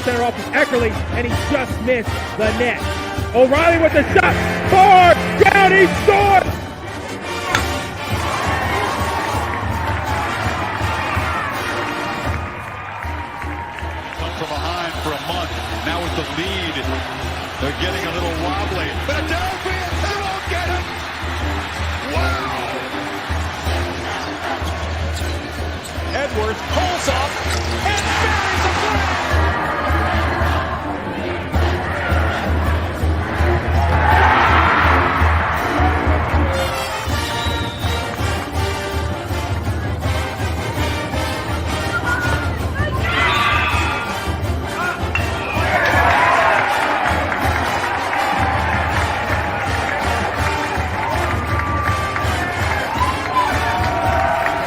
center off of Eckerly, and he just missed the net. O'Reilly with the shot, far down, he scored! Come from behind for a month, now with the lead, they're getting a little wobbly. Philadelphia, they won't get it! Wow! Edwards pulls up and buries a flag!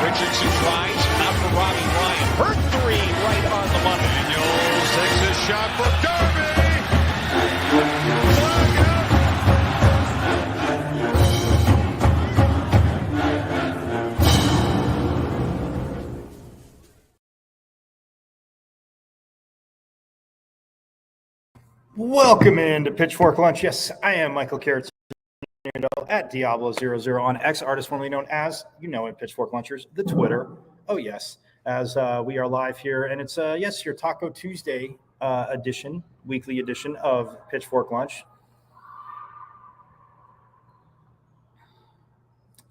Richardson tries, not for Robbie Ryan. Her three right on the money. Daniels takes his shot for Darby. Flag Welcome into Pitchfork Lunch. Yes, I am Michael Carrots at Diablo00 on X, artist formerly known as, you know it, Pitchfork Lunchers, the Twitter. Oh, yes, as we are live here. And it's, yes, your Taco Tuesday edition, weekly edition of Pitchfork Lunch.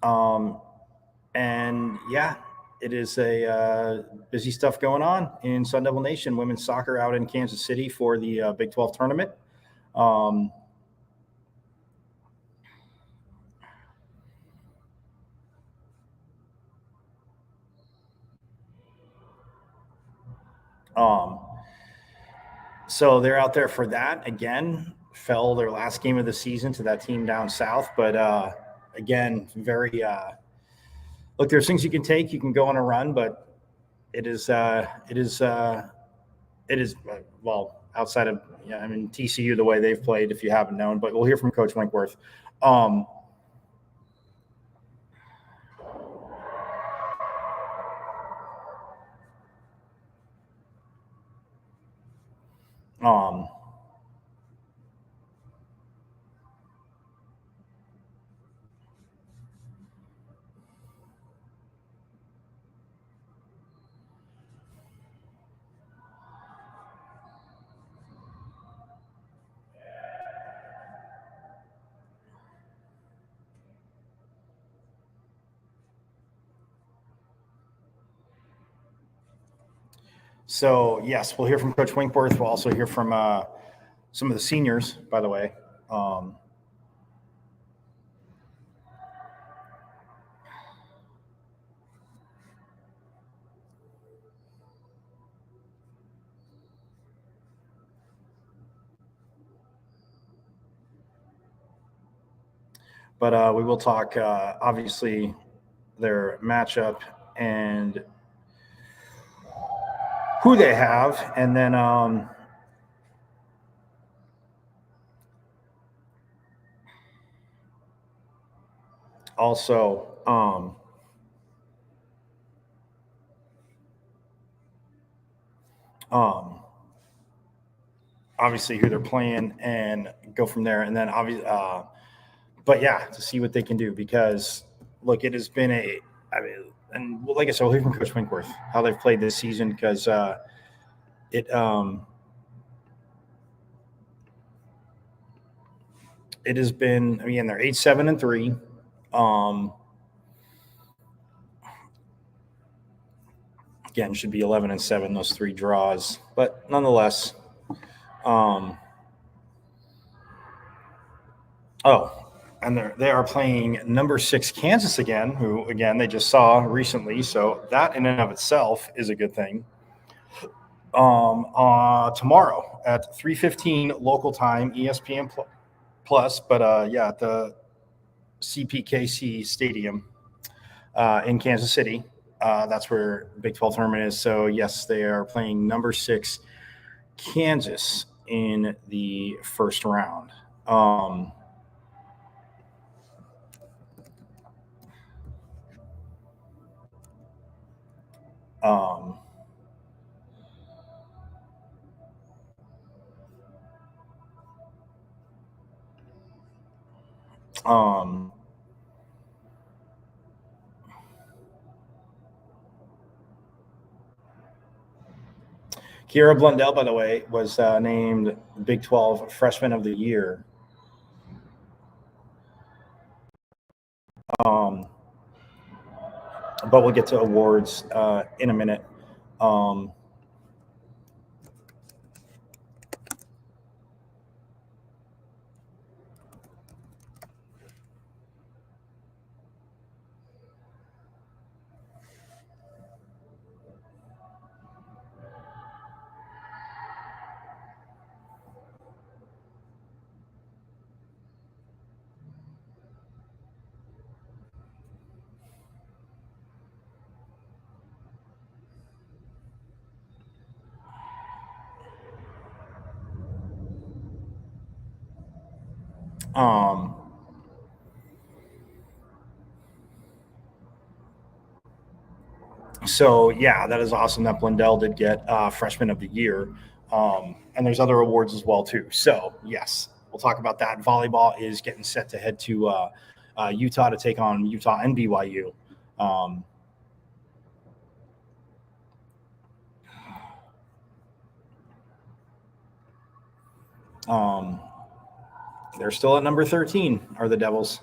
And yeah, it is a busy stuff going on in Sun Devil Nation. Women's soccer out in Kansas City for the Big 12 tournament. So they're out there for that. Again, fell their last game of the season to that team down south. But again, very look, there's things you can take. You can go on a run, but it is well, outside of, I mean, TCU, the way they've played, if you haven't known, but we'll hear from Coach Winkworth. So, yes, we'll hear from Coach Winkworth. We'll also hear from some of the seniors, by the way. But we will talk, obviously, their matchup and who they have, and then also obviously who they're playing and go from there. And then obviously, but yeah, to see what they can do, because look, it has been and like I said, we'll hear from Coach Winkworth how they've played this season, because it has been, again, they're 8-7-3. Again, should be 11-7, those three draws, but nonetheless. And they are playing number 6 Kansas again, who, again, they just saw recently. So that in and of itself is a good thing. Tomorrow at 3:15 local time, ESPN Plus, but yeah, at the CPKC Stadium in Kansas City. That's where Big 12 tournament is. So, yes, they are playing number 6 Kansas in the first round. Kiera Blundell, by the way, was named Big 12 Freshman of the Year. But we'll get to awards in a minute. So yeah, that is awesome that Blundell did get Freshman of the Year, and there's other awards as well too. So yes, we'll talk about that. Volleyball is getting set to head to Utah to take on Utah and BYU. They're still at number 13, are the Devils.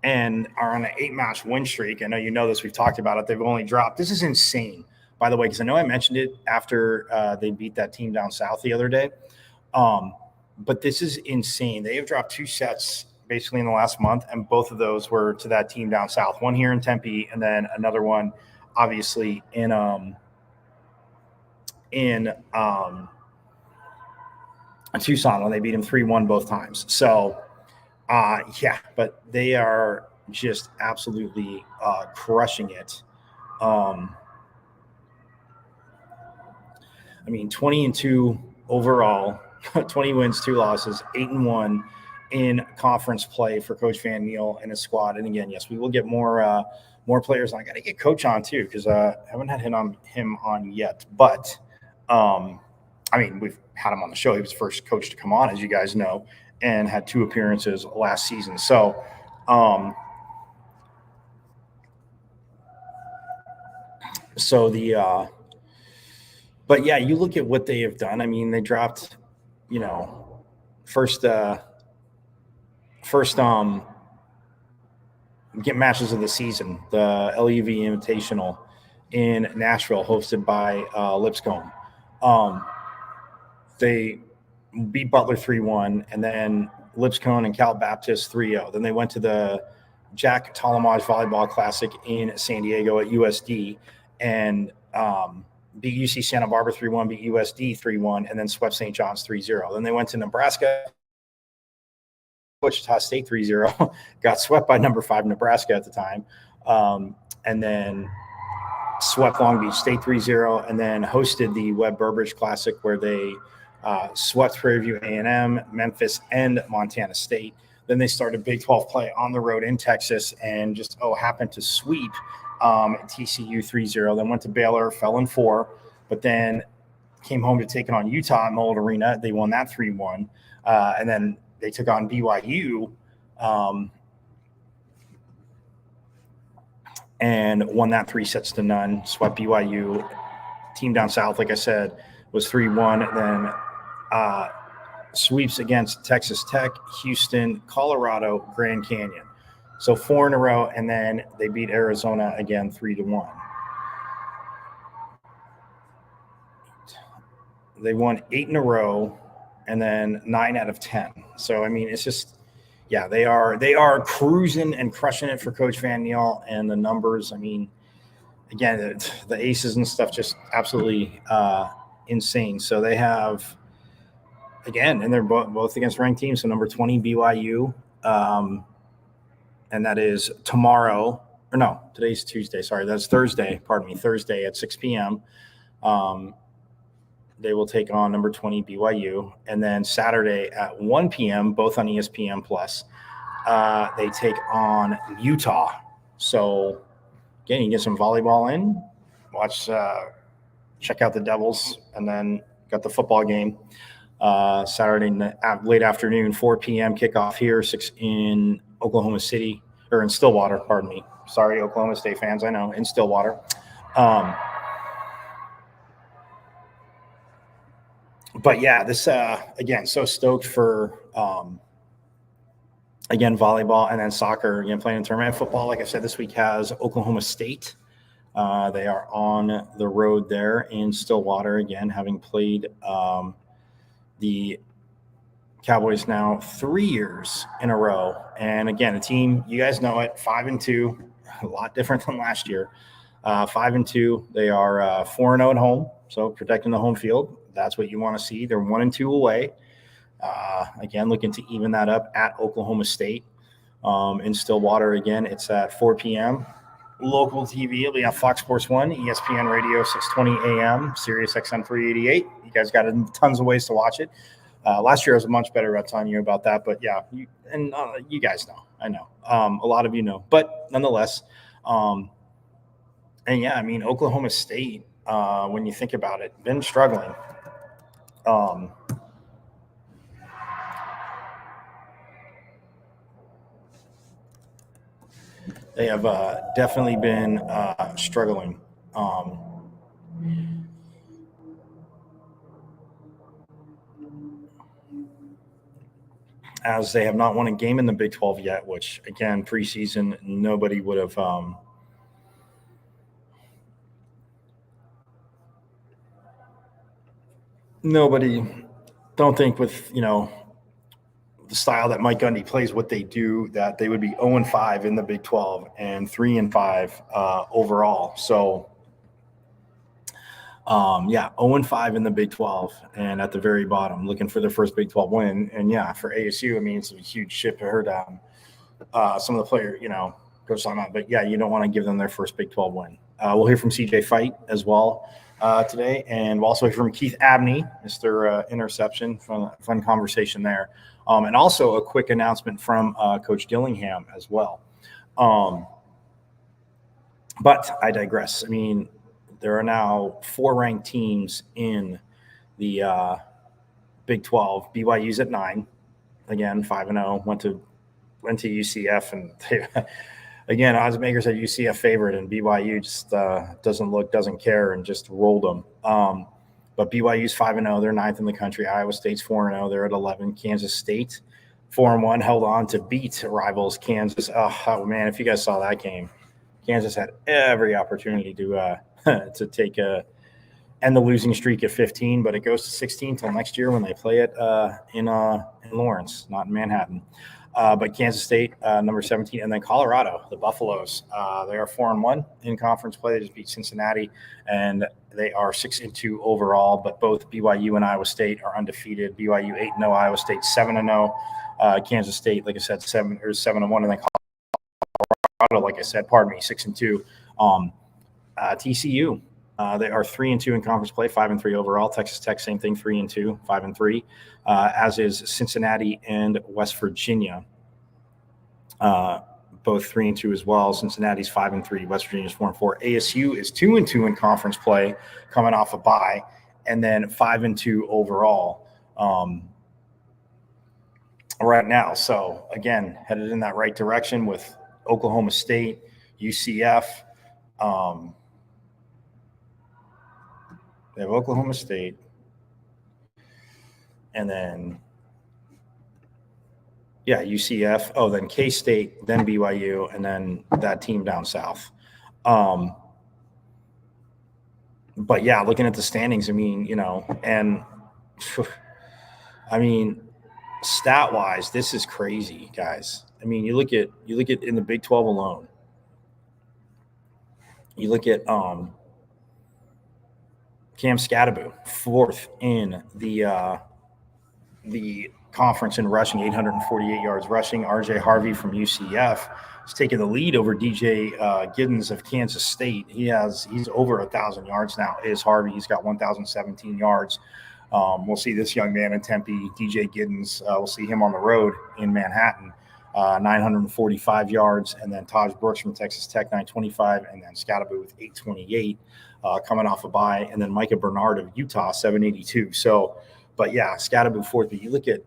And are on an 8-match win streak. I know you know this. We've talked about it. They've only dropped. This is insane, by the way, because I know I mentioned it after they beat that team down south the other day. But this is insane. They have dropped 2 sets basically in the last month, and both of those were to that team down south. One here in Tempe, and then another one, obviously, in Tucson when they beat him 3-1 both times. So, yeah, but they are just absolutely crushing it. I mean, 20-2 overall, 20 wins, 2 losses, 8-1 in conference play for Coach Van Niel and his squad. And again, yes, we will get more players on. I got to get Coach on too, because I haven't had him on yet. But I mean, we've had him on the show. He was the first coach to come on, as you guys know, and had 2 appearances last season. So, but yeah, you look at what they have done. I mean, they dropped, first get matches of the season, the LEV Invitational in Nashville, hosted by Lipscomb. They beat Butler 3-1, and then Lipscomb and Cal Baptist 3-0. Then they went to the Jack Tolemage Volleyball Classic in San Diego at USD and beat UC Santa Barbara 3-1, beat USD 3-1, and then swept St. John's 3-0. Then they went to Nebraska, Wichita State 3-0, got swept by number 5 Nebraska at the time, and then swept Long Beach State 3-0, and then hosted the Webb Burbridge Classic where they swept Prairie View A&M, Memphis, and Montana State. Then they started Big 12 play on the road in Texas and just happened to sweep TCU 3-0. Then went to Baylor, fell in 4, but then came home to take on Utah in the old arena. They won that 3-1. And then they took on BYU and won that 3-0, swept BYU. Team down south, like I said, was 3-1. Then sweeps against Texas Tech, Houston, Colorado, Grand Canyon. So 4 in a row, and then they beat Arizona again 3-1. They won 8 in a row, and then 9 out of 10. So I mean, it's just, yeah, they are cruising and crushing it for Coach Van Niel, and the numbers. I mean, again, the aces and stuff just absolutely insane. So they have, again, and they're both against ranked teams. So number 20 BYU, and that is tomorrow. Or no, today's Tuesday. Sorry, that's Thursday. Pardon me, Thursday at 6 p.m. They will take on number 20 BYU, and then Saturday at 1 p.m. both on ESPN Plus. They take on Utah. So again, you get some volleyball in, watch, check out the Devils, and then got the football game. Saturday late afternoon, 4 p.m. kickoff here, 6 in Oklahoma City, or in Stillwater, pardon me. Sorry, Oklahoma State fans, I know, in Stillwater. But yeah, this, again, so stoked for, again, volleyball and then soccer, again, playing in tournament. Football, like I said, this week has Oklahoma State. They are on the road there in Stillwater, again, having played the Cowboys now 3 years in a row. And again, a team, you guys know it, 5-2, a lot different than last year. 5-2, they are 4-0 at home, so protecting the home field. That's what you want to see. They're 1-2 away. Again, looking to even that up at Oklahoma State in Stillwater. Again, it's at 4 p.m. Local TV. It'll be on Fox Sports 1, ESPN Radio 620 a.m., Sirius XM 388. You guys got tons of ways to watch it. Last year was a much better. I'm telling you about that. But yeah, you guys know. I know. A lot of you know. But nonetheless, and yeah, I mean, Oklahoma State, when you think about it, been struggling. They have definitely been struggling. As they have not won a game in the Big 12 yet, which, again, preseason, nobody would have don't think with, the style that Mike Gundy plays, what they do, that they would be 0-5 in the Big 12 and 3-5 overall. So, yeah, 0-5 in the Big 12 and at the very bottom, looking for their first Big 12 win. And yeah, for ASU, I mean, it's a huge ship to her down. Some of the players, Coach Simon, but yeah, you don't want to give them their first Big 12 win. We'll hear from CJ Fight as well today, and we'll also hear from Keith Abney, Mr. Interception, fun conversation there. And also a quick announcement from Coach Dillingham as well. But I digress. I mean, there are now 4 ranked teams in the Big 12. BYU's at 9. Again, 5-0. Went to UCF, and they, again, odds makers at UCF favorite, and BYU just doesn't care, and just rolled them. But BYU's 5-0. They're 9th in the country. Iowa State's 4-0. They're at 11. Kansas State 4-1, held on to beat rivals Kansas. Oh man, if you guys saw that game, Kansas had every opportunity to take end the losing streak at 15, but it goes to 16 till next year when they play it in Lawrence, not in Manhattan. But Kansas State, number 17, and then Colorado, the Buffaloes. They are 4-1 in conference play. They just beat Cincinnati, and they are 6-2 overall. But both BYU and Iowa State are undefeated. BYU 8-0, Iowa State 7-0. Kansas State, like I said, 7-1, and then Colorado, like I said, 6-2. TCU, they are 3-2 in conference play, 5-3 overall. Texas Tech, same thing, 3-2, 5-3. As is Cincinnati and West Virginia, both 3-2 as well. Cincinnati's 5-3, West Virginia's 4-4. ASU is 2-2 in conference play, coming off a bye, and then 5-2 overall right now. So again, headed in that right direction with Oklahoma State, UCF. They have Oklahoma State, and then, UCF. Oh, then K-State, then BYU, and then that team down south. But yeah, looking at the standings, I mean, and I mean, stat-wise, this is crazy, guys. I mean, you look at in the Big 12 alone. You look at Cam Scatterbo, 4th in the conference in rushing, 848 yards rushing. RJ Harvey from UCF is taking the lead over DJ Giddens of Kansas State. He's over 1,000 yards now. Is Harvey? He's got 1,017 yards. We'll see this young man in Tempe, DJ Giddens. We'll see him on the road in Manhattan, 945 yards, and then Taj Brooks from Texas Tech, 925, and then Scatterbo with 828. Coming off a bye, and then Micah Bernard of Utah, 782. So But yeah, Scatterboot fourth. But you look at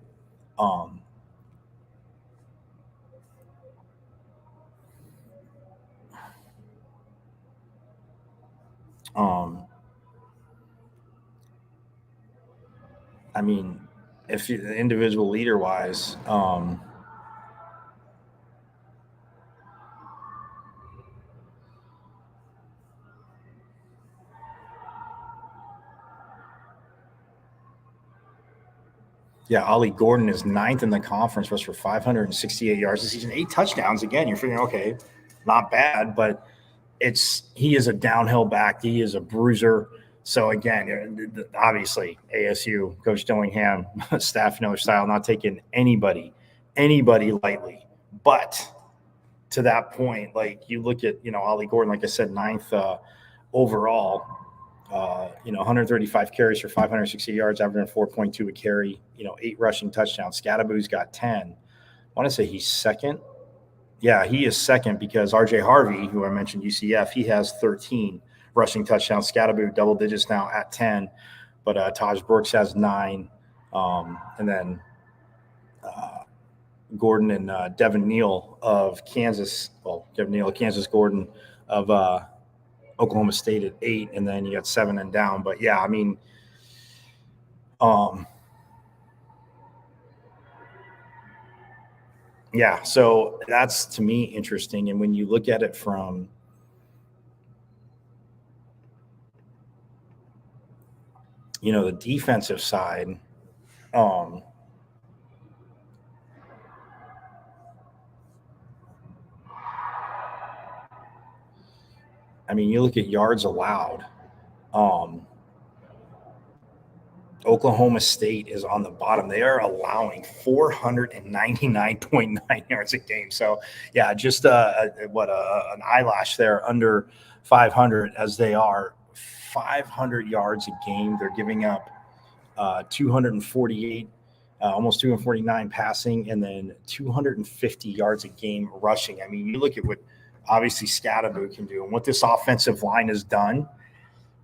I mean, if you individual leader wise, yeah, Ollie Gordon is ninth in the conference, rushed for 568 yards this season, 8 touchdowns. Again, you're figuring, okay, not bad, but he is a downhill back. He is a bruiser. So again, obviously ASU, Coach Dillingham, staff know their style, not taking anybody lightly. But to that point, like you look at, Ollie Gordon, like I said, ninth overall, 135 carries for 560 yards, averaging 4.2 a carry, 8 rushing touchdowns. Scatterboot's got 10. I want to say he's second. Yeah, he is second because RJ Harvey, who I mentioned, UCF, he has 13 rushing touchdowns. Scatterboot double digits now at 10, but Taj Brooks has 9. And then Gordon and Devin Neal of Kansas. Well, Devin Neal of Kansas, Gordon of Oklahoma State at 8, and then you got 7 and down. But yeah, I mean, yeah, so that's to me interesting. And when you look at it from the defensive side, I mean, you look at yards allowed. Oklahoma State is on the bottom. They are allowing 499.9 yards a game. So, yeah, just an eyelash there under 500 as they are 500 yards a game. They're giving up 248, almost 249 passing, and then 250 yards a game rushing. I mean, you look at what obviously Scatterboot can do and what this offensive line has done.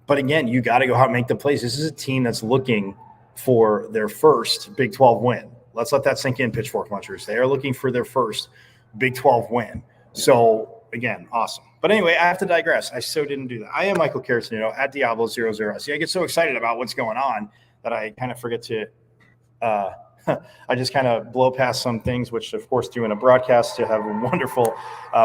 But again, you got to go out and make the plays. This is a team that's looking for their first Big 12 win. Let's let that sink in, Pitchfork Munchers. They are looking for their first Big 12 win. So, again, awesome. But anyway, I have to digress. I so didn't do that. I am Michael Caratanito at Diablo00. See, I get so excited about what's going on that I kind of forget to I just kind of blow past some things, which, of course, doing a broadcast to have a wonderful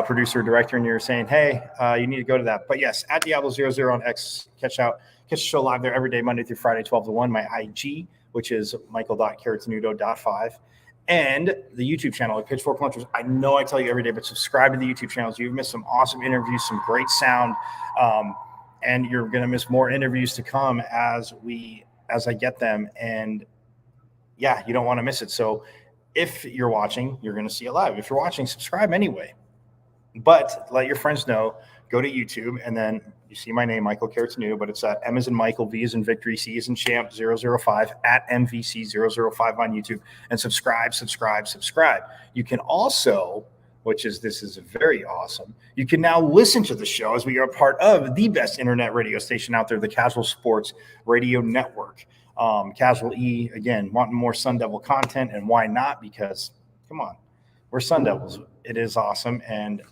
producer, director, and you're saying, hey, you need to go to that. But, yes, at Diablo00 on X, catch the show live there every day, Monday through Friday, 12 to 1. My IG, which is michael.caratenuto.5. And the YouTube channel at Pitchfork Lunchers. I know I tell you every day, but subscribe to the YouTube channels. You've missed some awesome interviews, some great sound, and you're going to miss more interviews to come as I get them. And yeah, you don't want to miss it. So if you're watching, you're going to see it live. If you're watching, subscribe anyway. But let your friends know. Go to YouTube, and then you see my name, Michael Caratanito, but it's at M as in Michael, V as in Victory, C as in Champ 005 at MVC005 on YouTube, and subscribe. You can also, this is very awesome, you can now listen to the show as we are part of the best internet radio station out there, the Casual Sports Radio Network. Casual E, again, wanting more Sun Devil content, and why not? Because, come on, we're Sun Devils. It is awesome, and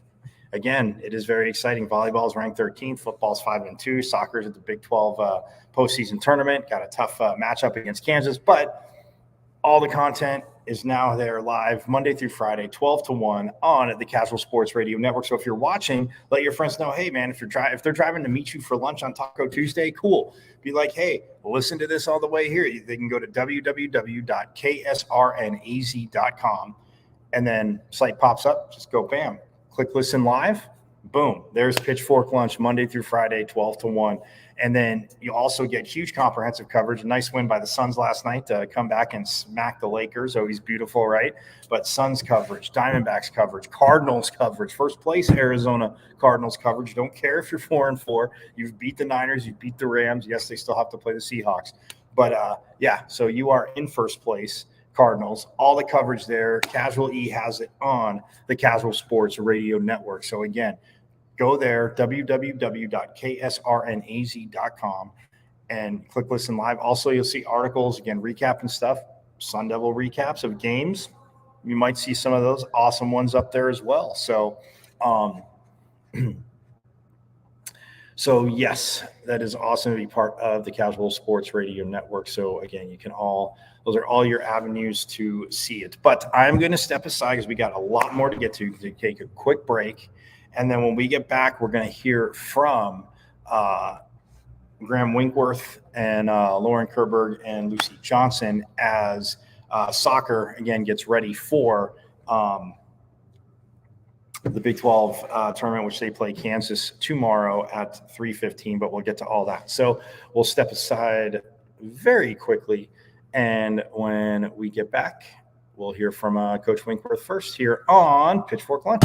again, it is very exciting. Volleyball is ranked 13th, football's 5-2, soccer's at the Big 12 postseason tournament. Got a tough matchup against Kansas, but all the content is now there live Monday through Friday, 12 to 1 on the Casual Sports Radio Network. So if you're watching, let your friends know, hey, man, if they're driving to meet you for lunch on Taco Tuesday, cool. Be like, hey, listen to this all the way here. They can go to www.ksrnaz.com, and then site pops up. Just go, bam, click listen live. Boom, there's Pitchfork Lunch Monday through Friday, 12 to 1. And then you also get huge comprehensive coverage. A nice win by the Suns last night to come back and smack the Lakers. Always beautiful, right? But Suns coverage, Diamondbacks coverage, Cardinals coverage, first place Arizona Cardinals coverage. Don't care if you're 4-4. You've beat the Niners. You've beat the Rams. Yes, they still have to play the Seahawks. But, so you are in first place, Cardinals. All the coverage there. Casual E has it on the Casual Sports Radio Network. So, again, go there, www.ksrnaz.com, and click listen live. Also, you'll see articles, again, recapping stuff, Sun Devil recaps of games. You might see some of those awesome ones up there as well. So, so yes, that is awesome to be part of the Casual Sports Radio Network. So again, those are all your avenues to see it. But I'm going to step aside because we got a lot more to get to take a quick break. And then when we get back, we're going to hear from Graham Winkworth and Lauren Kerberg and Lucy Johnson as soccer, again, gets ready for the Big 12 tournament, which they play Kansas tomorrow at 3:15, but we'll get to all that. So we'll step aside very quickly, and when we get back, we'll hear from Coach Winkworth first here on Pitchfork Lunch.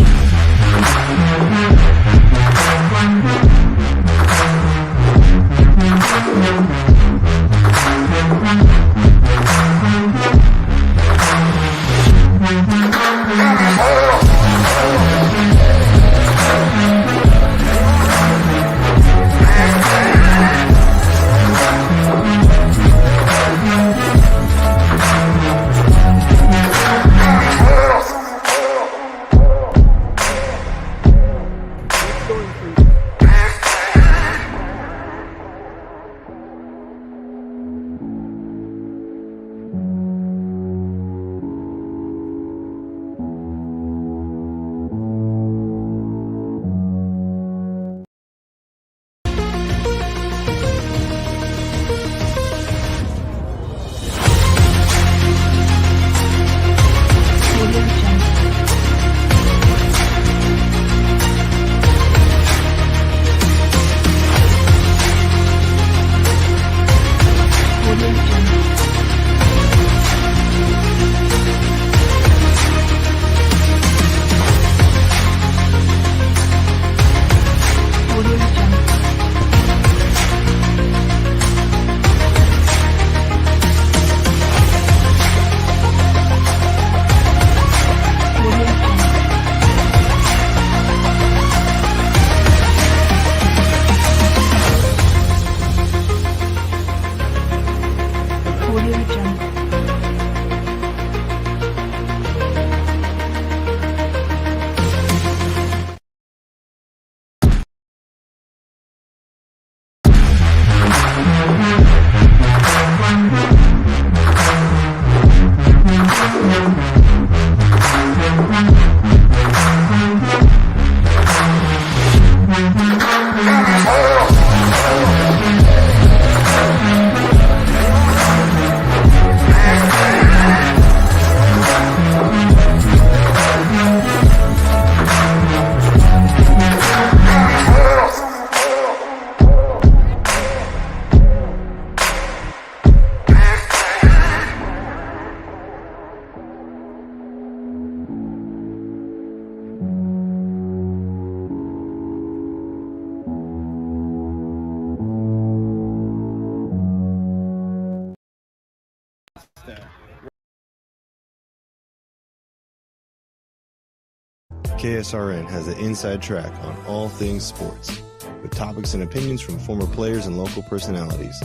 KSRN has an inside track on all things sports, with topics and opinions from former players and local personalities.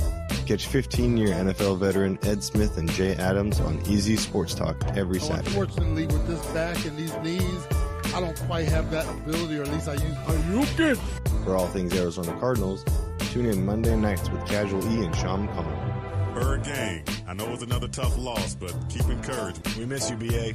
Catch 15-year NFL veteran Ed Smith and Jay Adams on Easy Sports Talk every Saturday. Unfortunately, with this back and these knees, I don't quite have that ability, or at least I use. For all things Arizona Cardinals, tune in Monday nights with Casual E and Sean McConnell. Bird Gang, I know it was another tough loss, but keep encouraged. We miss you, BA.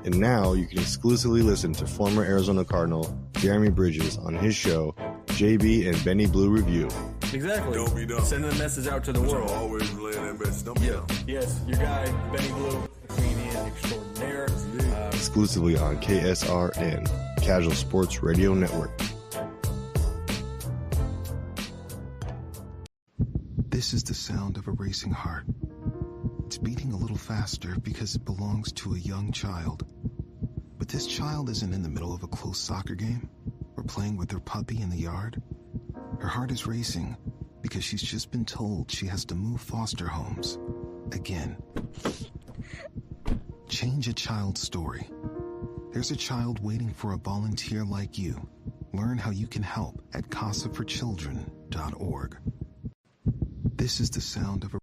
And now you can exclusively listen to former Arizona Cardinal Jeremy Bridges on his show, JB and Benny Blue Review. Exactly. Don't be dumb. Sending the message out to the world. Always relaying that message. Don't be dumb. Yes, your guy, Benny Blue, comedian extraordinaire. Exclusively on KSRN, Casual Sports Radio Network. This is the sound of a racing heart. It's beating a little faster because it belongs to a young child. But this child isn't in the middle of a close soccer game or playing with her puppy in the yard. Her heart is racing because she's just been told she has to move foster homes again. Change a child's story. There's a child waiting for a volunteer like you. Learn how you can help at casaforchildren.org. This is the sound of a...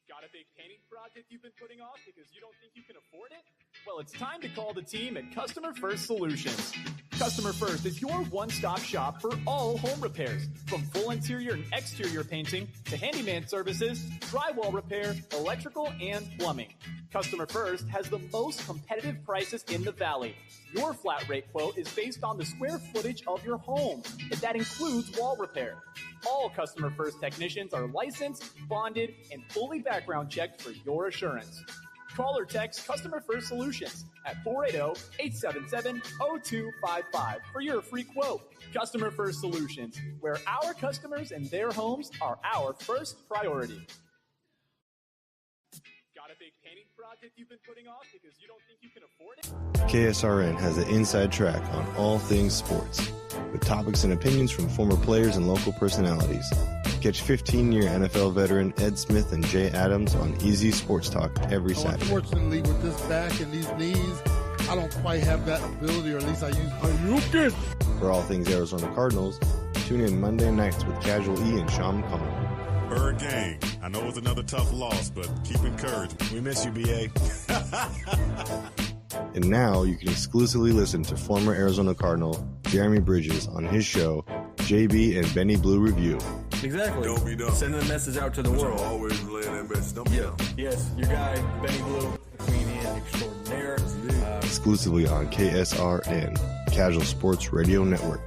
Got a big painting project you've been putting off because you don't think you can afford it? Well, it's time to call the team at Customer First Solutions. Customer First is your one-stop shop for all home repairs, from full interior and exterior painting to handyman services, drywall repair, electrical, and plumbing. Customer First has the most competitive prices in the Valley. Your flat rate quote is based on the square footage of your home, and that includes wall repair. All Customer First technicians are licensed, bonded, and fully background checked for your assurance. Call or text Customer First Solutions at 480-877-0255 for your free quote. Customer First Solutions, where our customers and their homes are our first priority. Got a big painting project you've been putting off because you don't think you can afford it? KSRN has the inside track on all things sports, with topics and opinions from former players and local personalities. Catch 15-year NFL veteran Ed Smith and Jay Adams on Easy Sports Talk every Saturday. Unfortunately, with this back and these knees, I don't quite have that ability, or at least I use. For all things Arizona Cardinals, tune in Monday nights with Casual E and Sean McCollum. Bird gang. I know it's another tough loss, but keep encouraged. We miss you, BA. And now you can exclusively listen to former Arizona Cardinal Jeremy Bridges on his show, JB and Benny Blue Review. Exactly. Don't be dumb. Sending a message out to the world. Always relaying that message. Don't be dumb. Yes, your guy, Benny Blue, comedian extraordinaire. Exclusively on KSRN, Casual Sports Radio Network.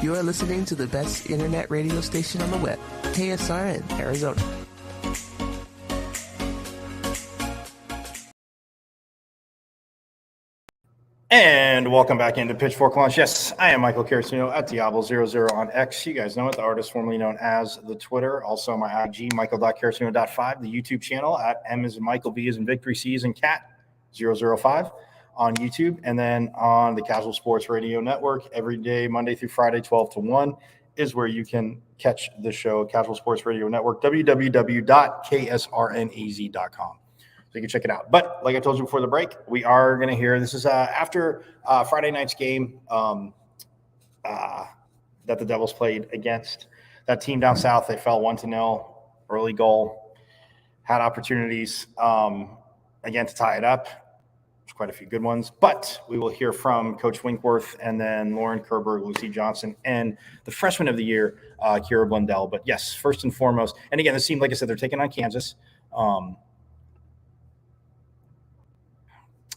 You are listening to the best internet radio station on the web, KSRN, Arizona. And welcome back into Pitchfork Launch. Yes, I am Michael Caracino at Diablo00 on X. You guys know it, the artist formerly known as the Twitter. Also my IG, michael.caracino.5, the YouTube channel at M as in Michael, V as in Victory, C as in Cat 005 on YouTube. And then on the Casual Sports Radio Network, every day, Monday through Friday, 12 to 1, is where you can catch the show, Casual Sports Radio Network, www.ksrnaz.com. So you can check it out. But like I told you before the break, we are going to hear, this is after Friday night's game that the Devils played against that team down south. They fell 1-0, early goal, had opportunities again to tie it up. There's quite a few good ones. But we will hear from Coach Winkworth and then Lauren Kerber, Lucy Johnson, and the freshman of the year, Kira Blundell. But yes, first and foremost, and again, this team, like I said, they're taking on Kansas.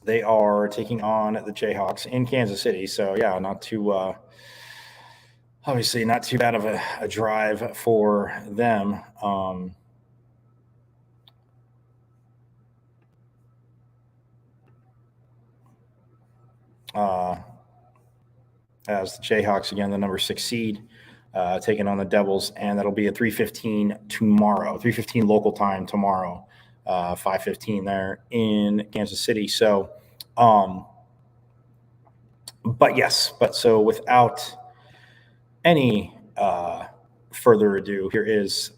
They are taking on the Jayhawks in Kansas City. So, yeah, not too obviously not too bad of a drive for them. As the Jayhawks, again, the number 6 seed, taking on the Devils, and that'll be at 3:15 tomorrow, 3:15 local time tomorrow. 5:15 there in Kansas City. So, so without any further ado, here is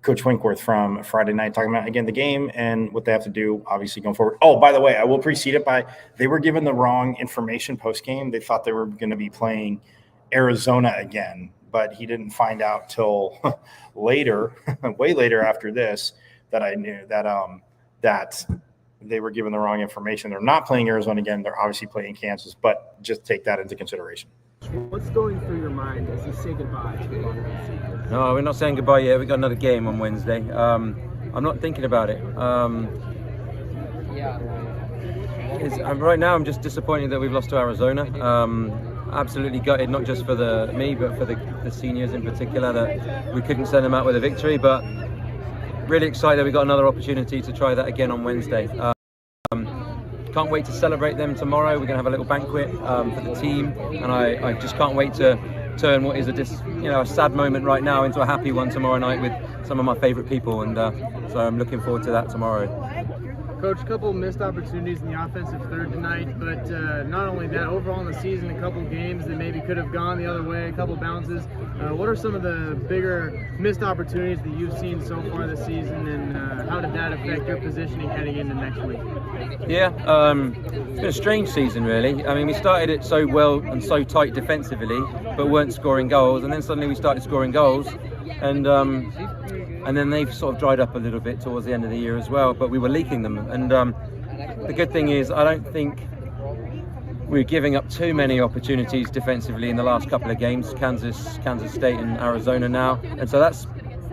Coach Winkworth from Friday night talking about, again, the game and what they have to do, obviously, going forward. Oh, by the way, I will precede it by, they were given the wrong information post-game. They thought they were going to be playing Arizona again, but he didn't find out till later, way later after this, that I knew that that they were given the wrong information. They're not playing Arizona again. They're obviously playing Kansas, but just take that into consideration. What's going through your mind as you say goodbye to the London Seekers? No, we're not saying goodbye yet. We've got another game on Wednesday. I'm not thinking about it. Right now, I'm just disappointed that we've lost to Arizona. Absolutely gutted, not just for me, but for the seniors in particular, that we couldn't send them out with a victory. But really excited that we got another opportunity to try that again on Wednesday. Can't wait to celebrate them tomorrow. We're going to have a little banquet for the team, and I just can't wait to turn what is a sad moment right now into a happy one tomorrow night with some of my favourite people, and so I'm looking forward to that tomorrow. Coach, a couple of missed opportunities in the offensive third tonight, but not only that, overall in the season, a couple games that maybe could have gone the other way, a couple bounces. What are some of the bigger missed opportunities that you've seen so far this season, and how did that affect your positioning heading into next week? Yeah, it's been a strange season, really. I mean, we started it so well and so tight defensively, but weren't scoring goals, and then suddenly we started scoring goals, and then they've sort of dried up a little bit towards the end of the year as well, but we were leaking them. And the good thing is, I don't think we're giving up too many opportunities defensively in the last couple of games, Kansas State and Arizona now, and so that's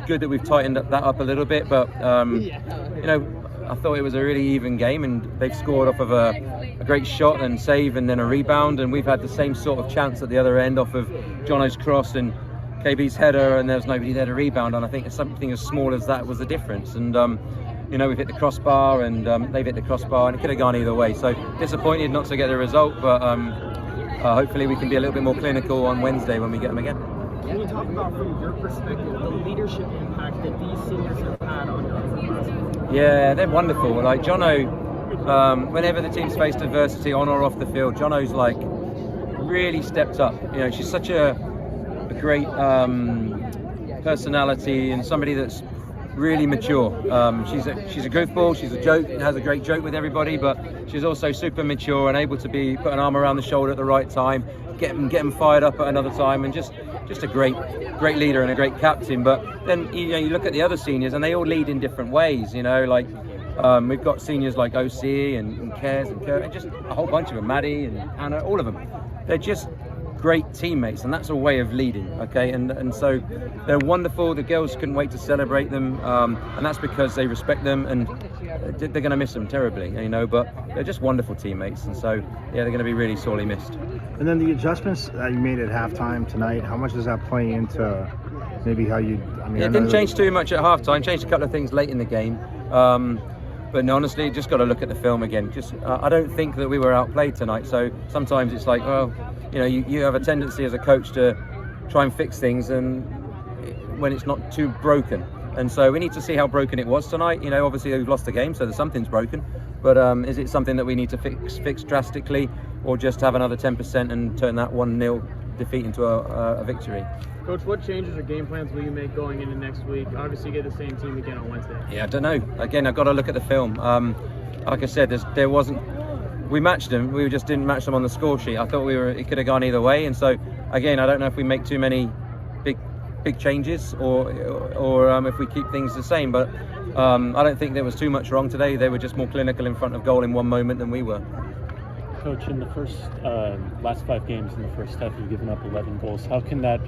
good that we've tightened that up a little bit. But you know, I thought it was a really even game, and they've scored off of a great shot and save and then a rebound, and we've had the same sort of chance at the other end off of Jono's cross and KB's header, and there's nobody there to rebound, and I think something as small as that was the difference. And you know, we've hit the crossbar, and they've hit the crossbar, and it could have gone either way. So disappointed not to get the result, but hopefully we can be a little bit more clinical on Wednesday when we get them again. Can you talk about, from your perspective, the leadership impact that these seniors have had on your? Yeah, they're wonderful. Like Jono, whenever the team's faced adversity on or off the field, Jono's like really stepped up. You know, she's such a great personality and somebody that's really mature. She's a goofball, she's a joke, has a great joke with everybody, but she's also super mature and able to put an arm around the shoulder at the right time, get them fired up at another time, and just a great leader and a great captain. But then you know, you look at the other seniors and they all lead in different ways. You know, like we've got seniors like OC and Kez and Kurt, and just a whole bunch of them, Maddie and Anna, all of them. They're just great teammates, and that's a way of leading, okay? And so they're wonderful. The girls couldn't wait to celebrate them, and that's because they respect them, and they're going to miss them terribly, you know, but they're just wonderful teammates, and so yeah, they're going to be really sorely missed. And then the adjustments that you made at halftime tonight, how much does that play into maybe how you, I mean, it didn't change too much at halftime, changed a couple of things late in the game, but honestly, just got to look at the film again. Just I don't think that we were outplayed tonight, so sometimes it's like, well, you know, you have a tendency as a coach to try and fix things, and when it's not too broken. And so we need to see how broken it was tonight. You know, obviously we've lost the game, so something's broken. But is it something that we need to fix drastically, or just have another 10% and turn that 1-0 defeat into a victory? Coach, what changes or game plans will you make going into next week? Obviously, you get the same team again on Wednesday. Yeah, I don't know. Again, I've got to look at the film. Like I said, there wasn't. We matched them. We just didn't match them on the score sheet. I thought it could have gone either way. And so, again, I don't know if we make too many big changes or if we keep things the same. But I don't think there was too much wrong today. They were just more clinical in front of goal in one moment than we were. Coach, in the last 5 games in the first half, you've given up 11 goals. How can that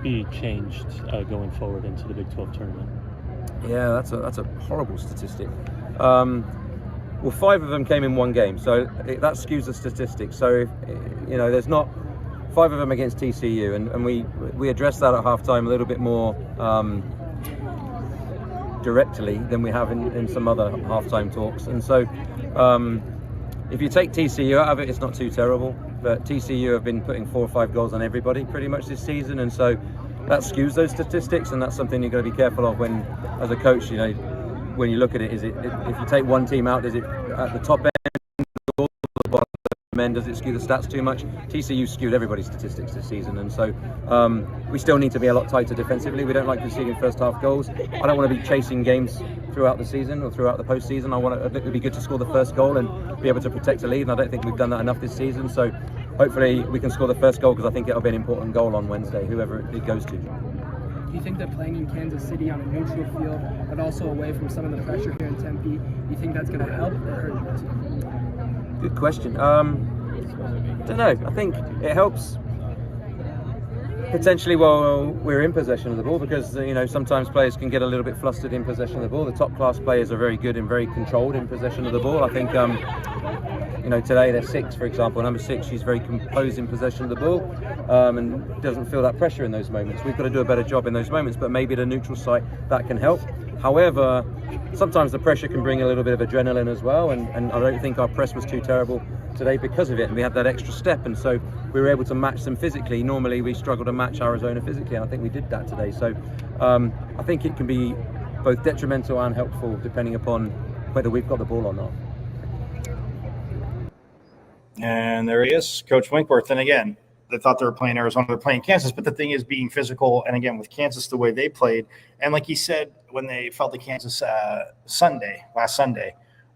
be changed going forward into the Big 12 tournament? Yeah, that's a horrible statistic. Well, 5 of them came in one game, so that skews the statistics. So, you know, there's not 5 of them against TCU, and we addressed that at halftime a little bit more directly than we have in some other halftime talks. And so, if you take TCU out of it, it's not too terrible. But TCU have been putting 4 or 5 goals on everybody pretty much this season, and so that skews those statistics, and that's something you've got to be careful of when, as a coach, you know, when you look at it, is it, if you take one team out, is it at the top end or the bottom end? Does it skew the stats too much? TCU skewed everybody's statistics this season, and so we still need to be a lot tighter defensively. We don't like conceding first half goals. I don't want to be chasing games throughout the season or throughout the postseason. I think it would be good to score the first goal and be able to protect a lead, and I don't think we've done that enough this season. So hopefully we can score the first goal, because I think it'll be an important goal on Wednesday, whoever it goes to. Do you think that playing in Kansas City on a neutral field, but also away from some of the pressure here in Tempe, do you think that's going to help or hurt? Good question. Don't know. I think it helps potentially while we're in possession of the ball, because you know, sometimes players can get a little bit flustered in possession of the ball. The top class players are very good and very controlled in possession of the ball. I think you know, today they're 6, for example. Number 6, she's very composed in possession of the ball and doesn't feel that pressure in those moments. We've got to do a better job in those moments, but maybe at a neutral site that can help. However, sometimes the pressure can bring a little bit of adrenaline as well, and I don't think our press was too terrible today because of it, and we had that extra step, and so we were able to match them physically. Normally we struggle to match Arizona physically, and I think we did that today. So I think it can be both detrimental and helpful depending upon whether we've got the ball or not. And there he is, Coach Winkworth. And again, they thought they were playing Arizona, they're playing Kansas. But the thing is being physical. And again, with Kansas, the way they played, and like he said, when they fell to Kansas last Sunday,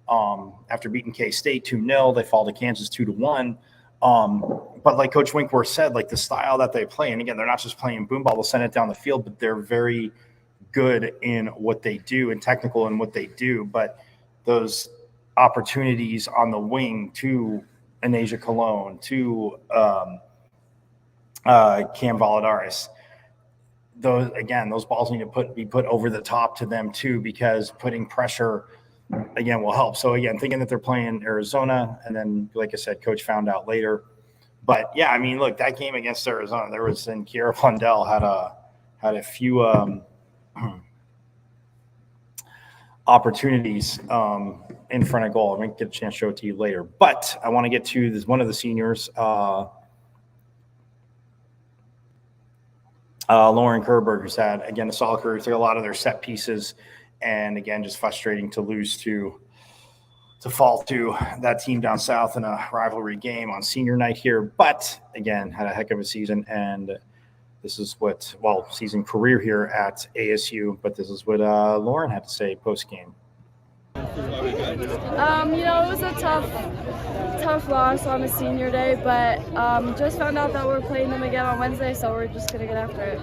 after beating K-State 2-0, they fall to Kansas 2-1. But like Coach Winkworth said, like the style that they play, and again, they're not just playing boom ball, they'll send it down the field, but they're very good in what they do and technical in what they do. But those opportunities on the wing to Anasia Cologne, to Cam Valladares, those balls need to be put over the top to them too, because putting pressure again will help. So again, thinking that they're playing Arizona, and then like I said, coach found out later. But yeah, I mean, look, that game against Arizona, there was, and Kiera Blundell had a few opportunities in front of goal. I'm gonna get a chance to show it to you later, but I want to get to this one of the seniors, Lauren Kerberg, who's had, again, a solid career, took a lot of their set pieces, and again, just frustrating to lose to fall to that team down south in a rivalry game on senior night here. But again, had a heck of a season, and this is what, season career here at ASU, but this is what Lauren had to say post-game. It was a tough loss on a senior day, but just found out that we're playing them again on Wednesday, so we're just going to get after it.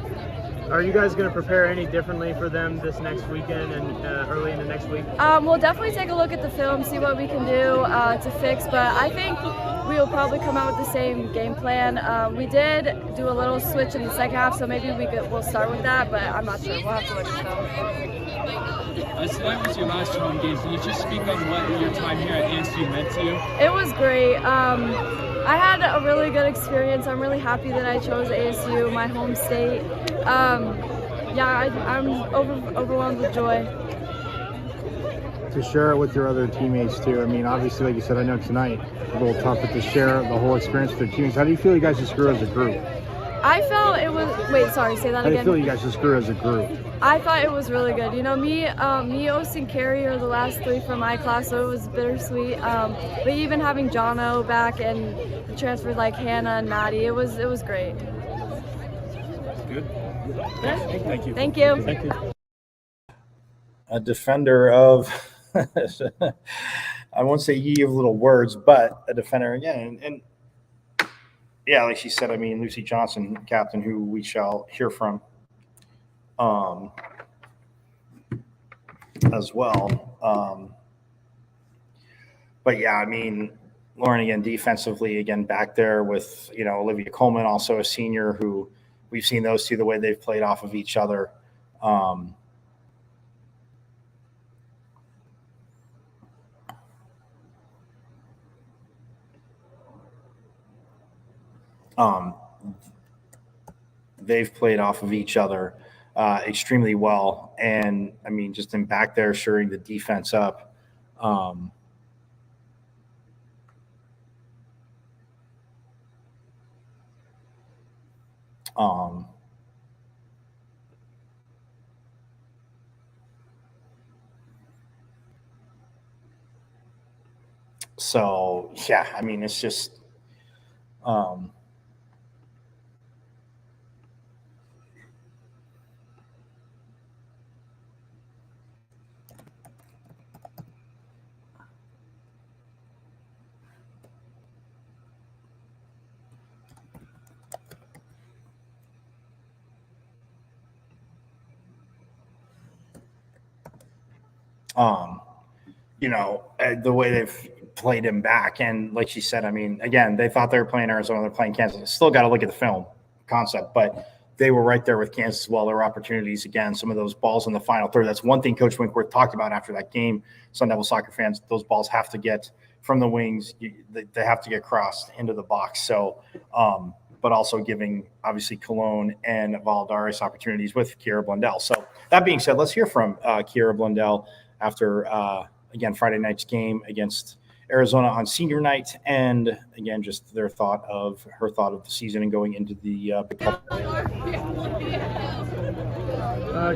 Are you guys going to prepare any differently for them this next weekend and early into next week? We'll definitely take a look at the film, see what we can do to fix, but I think we will probably come out with the same game plan. We did do a little switch in the second half, so maybe we'll start with that, but I'm not sure. We'll have to look at the film. Tonight was your last home game. Can you just speak on what your time here at ASU meant to you? It was great. I had a really good experience. I'm really happy that I chose ASU, my home state. I'm overwhelmed with joy. To share it with your other teammates too. I mean, obviously, like you said, I know tonight a little tough, but to share the whole experience with their teams. How do you feel you guys just grew as a group? I felt it was. Wait, sorry, say that again. How do you feel you guys just grew as a group? I thought it was really good. Me, Ost, and Carrie are the last three from my class, so it was bittersweet. But even having Jono back and the transfers like Hannah and Maddie, it was great. Good. Yeah. Thank you. Thank you. Thank you. A defender of, I won't say ye of little words, but a defender again. And yeah, like she said, I mean, Lucy Johnson, captain, who we shall hear from as well. But yeah, I mean, Lauren, again, defensively, again, back there with, Olivia Coleman, also a senior, who we've seen those two, the way they've played off of each other. They've played off of each other extremely well. And, I mean, just in back there, shoring the defense up. So, yeah, I mean, it's just the way they've played him back. And like she said, I mean, again, they thought they were playing Arizona, they're playing Kansas. Still got to look at the film concept, but they were right there with Kansas as well. There were opportunities, again, some of those balls in the final third. That's one thing Coach Winkworth talked about after that game. Sun Devil soccer fans, those balls have to get from the wings. They have to get crossed into the box. So, but also giving, obviously, Cologne and Valladares opportunities with Kiera Blundell. So that being said, let's hear from Kiera Blundell after, again, Friday night's game against Arizona on senior night, and again, just her thought of the season and going into the Big 12.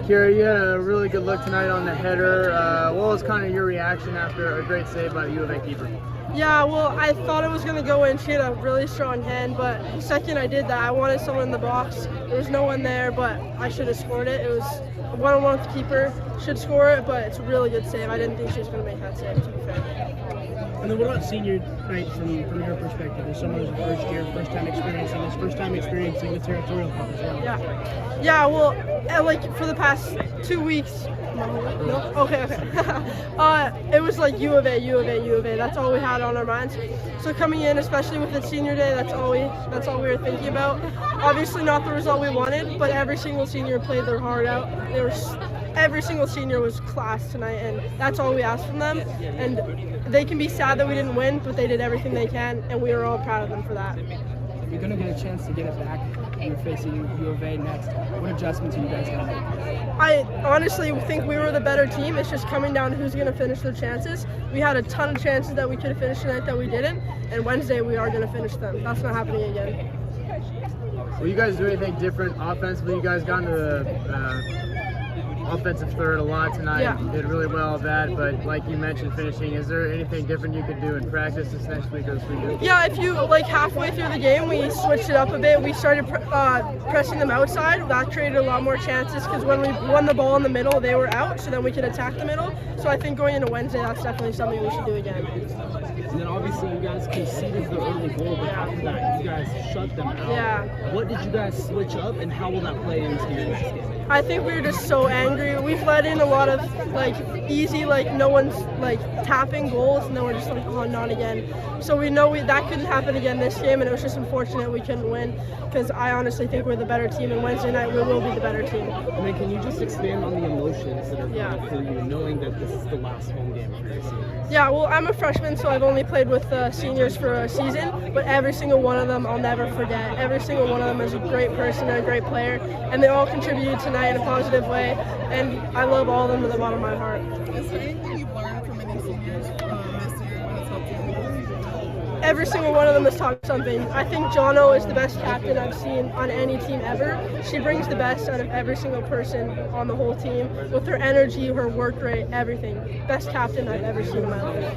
Kira, you had a really good look tonight on the header. What was kind of your reaction after a great save by the U of A keeper? Yeah, well, I thought it was going to go in. She had a really strong hand, but the second I did that, I wanted someone in the box. There was no one there, but I should have scored it. It was a one-on-one with the keeper. Should score it, but it's a really good save. I didn't think she was going to make that save, to be fair. And then what about senior night from your perspective? As someone who's a first year, first time experiencing this, first time experiencing the territorial cup as well? Yeah, well, like for the past 2 weeks, no? Okay. It was like U of A. That's all we had on our minds. So coming in, especially with the senior day, that's all we were thinking about. Obviously not the result we wanted, but every single senior played their heart out. Every single senior was class tonight, and that's all we asked from them. And they can be sad that we didn't win, but they did everything they can, and we are all proud of them for that. You're going to get a chance to get it back. You're facing U of A next. What adjustments are you guys going to make? I honestly think we were the better team. It's just coming down to who's going to finish their chances. We had a ton of chances that we could have finished tonight that we didn't, and Wednesday we are going to finish them. That's not happening again. Will you guys do anything different offensively? You guys got into the offensive third a lot tonight. Yeah. Did really well at that, but like you mentioned, finishing, is there anything different you could do in practice this next week or this weekend? Yeah, if you, like halfway through the game, we switched it up a bit. We started pressing them outside. That created a lot more chances because when we won the ball in the middle, they were out, so then we could attack the middle. So I think going into Wednesday, that's definitely something we should do again. And then obviously you guys conceded the early goal, but after that, you guys shut them out. Yeah. What did you guys switch up, and how will that play into your next game? I think we were just so angry. We've let in a lot of like easy, like no one's like tapping goals, and then we're just like, oh, not again. So we know that couldn't happen again this game, and it was just unfortunate we couldn't win because I honestly think we're the better team, and Wednesday night we will be the better team. And then can you just expand on the emotions that are going through you, knowing that this is the last home game for your seniors? Yeah, well, I'm a freshman, so I've only played with seniors for a season, but every single one of them I'll never forget. Every single one of them is a great person and a great player, and they all contributed tonight in a positive way, and I love all of them to the bottom of my heart. Is there anything you've learned from any seniors this year when it's helped you? Every single one of them has taught something. I think Jono is the best captain I've seen on any team ever. She brings the best out of every single person on the whole team with her energy, her work rate, everything. Best captain I've ever seen in my life.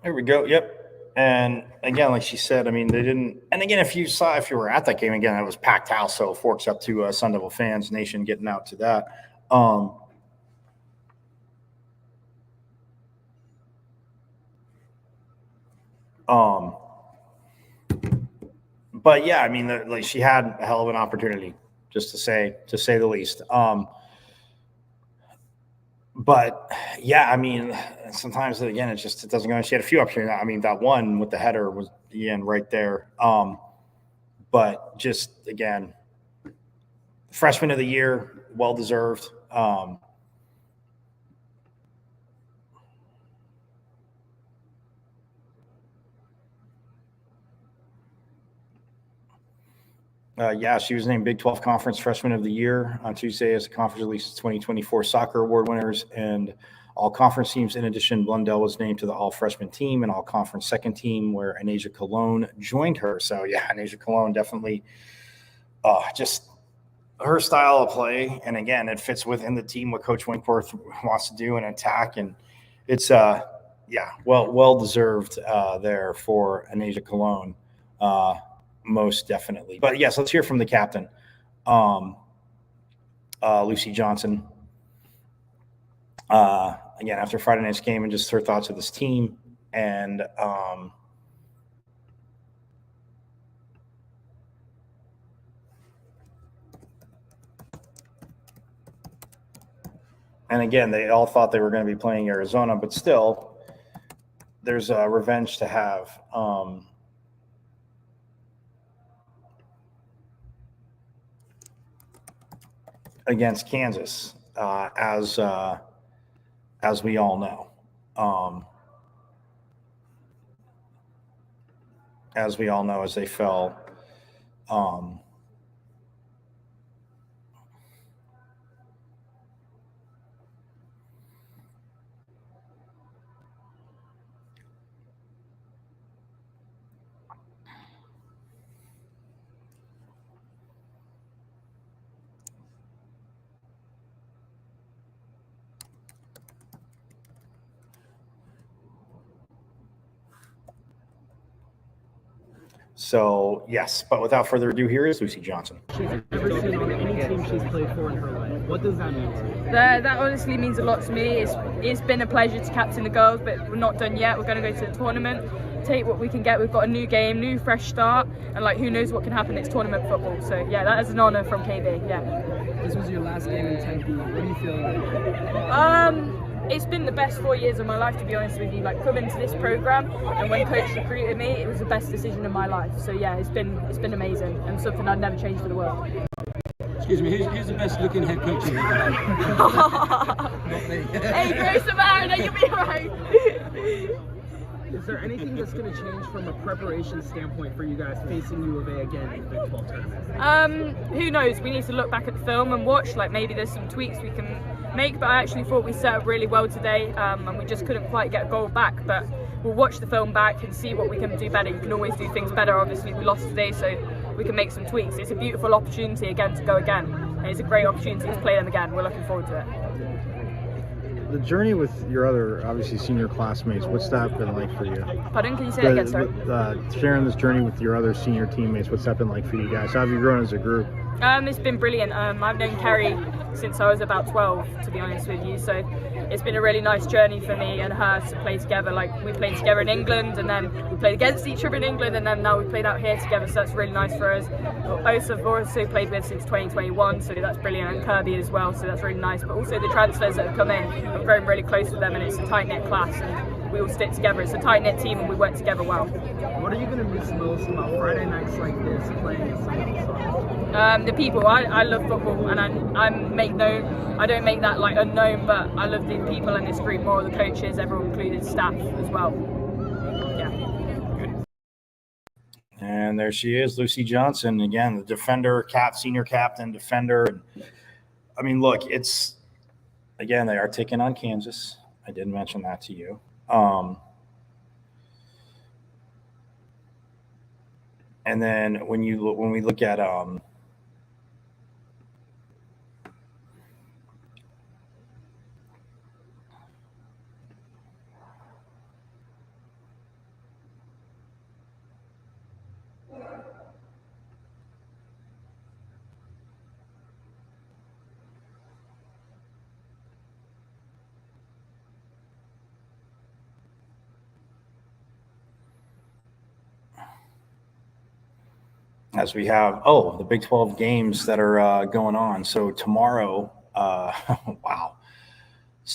There we go. Yep. And again, like she said, I mean, they didn't. And again, if you were at that game, again, it was packed house. So forks up to Sun Devil fans nation getting out to that. But yeah, I mean, like she had a hell of an opportunity, just to say the least. But yeah, I mean, sometimes again, it doesn't go. She had a few opportunities. I mean, that one with the header was again right there. But just again, freshman of the year, well deserved. Yeah, she was named Big 12 Conference Freshman of the Year on Tuesday as the conference released 2024 soccer award winners and all conference teams. In addition, Blundell was named to the all freshman team and all conference second team where Anasia Cologne joined her. So yeah, Anasia Cologne definitely just her style of play. And again, it fits within the team what Coach Winkworth wants to do and attack. And it's well deserved there for Anasia Cologne. Most definitely. But yes, let's hear from the captain, Lucy Johnson. Again, after Friday night's game and just her thoughts of this team. And again, they all thought they were going to be playing Arizona, but still, there's a revenge to have. Against Kansas, as we all know. As we all know, as they fell So, yes, but without further ado, here is Lucy Johnson. She's ever seen on any team she's played for in her life. What does that mean to you? That honestly means a lot to me. It's been a pleasure to captain the girls, but we're not done yet. We're going to go to the tournament, take what we can get. We've got a new game, new fresh start, and like who knows what can happen. It's tournament football. So yeah, that is an honour from KB. Yeah. This was your last game in Tempe. What do you feel like? It's been the best 4 years of my life, to be honest with you. Like coming to this program, and when coach recruited me, it was the best decision of my life. So yeah, it's been amazing and something I'd never change for the world. Excuse me, who's the best looking head coach you've ever had? Hey, Grace Samara, you'll be right. Is there anything that's going to change from a preparation standpoint for you guys facing U of A again in the Big 12 tournament? Who knows? We need to look back at the film and watch. Like maybe there's some tweaks we can make, but I actually thought we set up really well today, and we just couldn't quite get a goal back. But we'll watch the film back and see what we can do better. You can always do things better. Obviously, we lost today, so we can make some tweaks. It's a beautiful opportunity again to go again, and it's a great opportunity to play them again. We're looking forward to it. The journey with your other, obviously, senior classmates, what's that been like for you? Pardon, can you say that again, sorry? Sharing this journey with your other senior teammates, what's that been like for you guys? How have you grown as a group? It's been brilliant. I've known Kerry since I was about 12, to be honest with you. So it's been a really nice journey for me and her to play together. Like we played together in England, and then we played against each other in England, and then now we played out here together. So that's really nice for us. I've also played with since 2021, so that's brilliant, and Kirby as well. So that's really nice. But also the transfers that have come in, I've grown really close with them, and it's a tight knit class, and we all stick together. It's a tight knit team, and we work together well. What are you going to miss most about Friday nights like this, playing in some of these songs? The people. I love football, and I don't make that like unknown, but I love the people in this group more, the coaches, everyone included, staff as well. Yeah. And there she is, Lucy Johnson, again, the defender, senior captain, defender. And I mean, look, it's, again, they are taking on Kansas. I did mention that to you. And then when we look at as we have, the Big 12 games that are going on. So tomorrow, wow,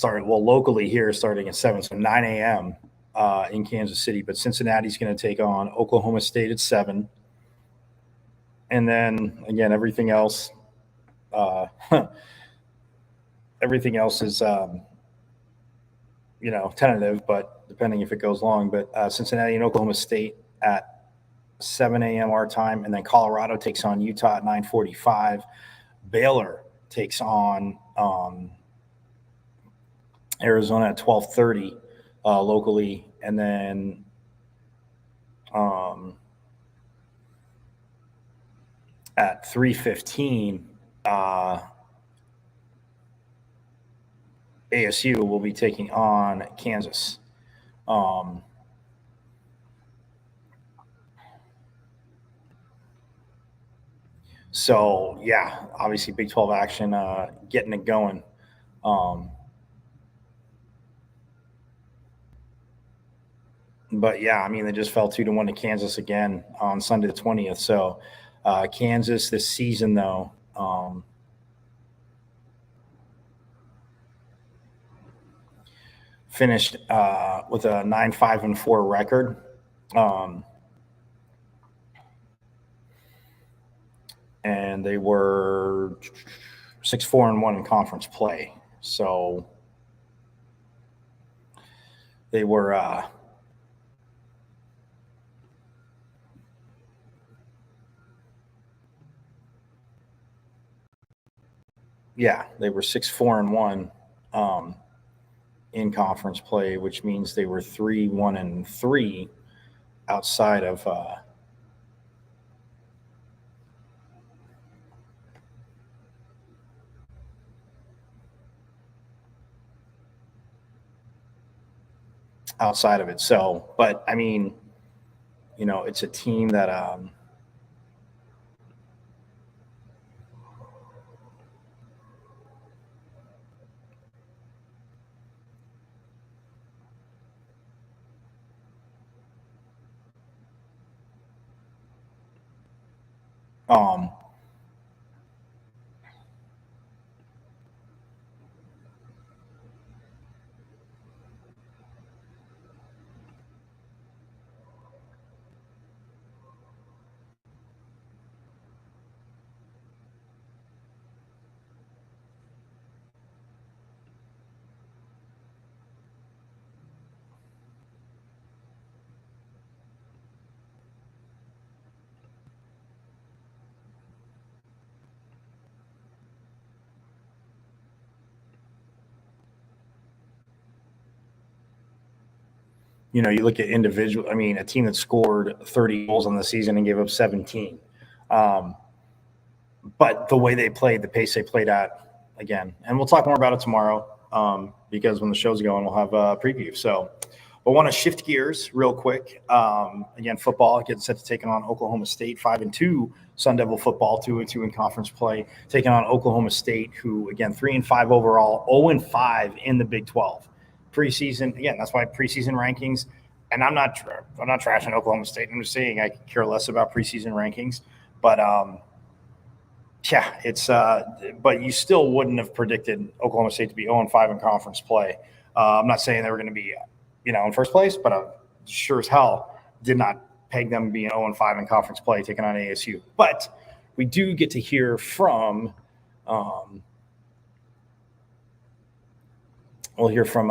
locally here starting at 7, so 9 a.m. In Kansas City, but Cincinnati's going to take on Oklahoma State at 7. And then, again, everything else is, tentative, but depending if it goes long. But Cincinnati and Oklahoma State at 7 a.m. our time, and then Colorado takes on Utah at 9:45. Baylor takes on Arizona at 12:30 locally, and then at 3:15 ASU will be taking on Kansas. So, yeah, obviously Big 12 action, getting it going. But, yeah, I mean, they just fell 2-1 to Kansas again on Sunday the 20th. So, Kansas this season, though, finished with a 9-5-4 record. And they were 6-4-1 in conference play. So they were they were 6-4-1 in conference play, which means they were 3-1-3 outside of outside of it. So, but I mean, it's a team that you look at individual. I mean, a team that scored 30 goals on the season and gave up 17. But the way they played, the pace they played at, again, and we'll talk more about it tomorrow because when the show's going, we'll have a preview. So I want to shift gears real quick. Again, football gets set to take on Oklahoma State, 5-2 Sun Devil football, 2-2 in conference play, taking on Oklahoma State, who, again, 3-5 overall, 0-5 in the Big 12. Preseason, again, that's why preseason rankings, and I'm not trashing Oklahoma State. I'm just saying I care less about preseason rankings. But it's but you still wouldn't have predicted Oklahoma State to be 0-5 in conference play. I'm not saying they were going to be, in first place, but I sure as hell did not peg them being 0-5 in conference play, taking on ASU. But we do get to hear from. We'll hear from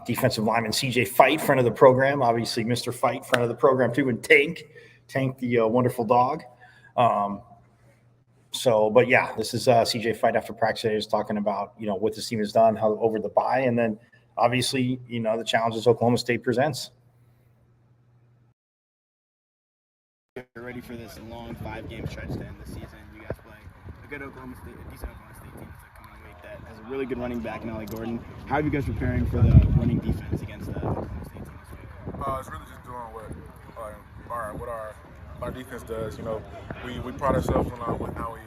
defensive lineman CJ Fight, friend of the program. Obviously, Mr. Fight, friend of the program too, and Tank, the wonderful dog. But yeah, this is CJ Fight after practice today, is talking about what this team has done, how over the bye, and then obviously the challenges Oklahoma State presents. You're ready for this long 5-game stretch to end the season. You guys play a good Oklahoma State, a decent Oklahoma State team that has a really good running back in Ollie Gordon. How are you guys preparing for the running defense against the Oklahoma State team this week? It's really just doing what our defense does. We pride ourselves on how we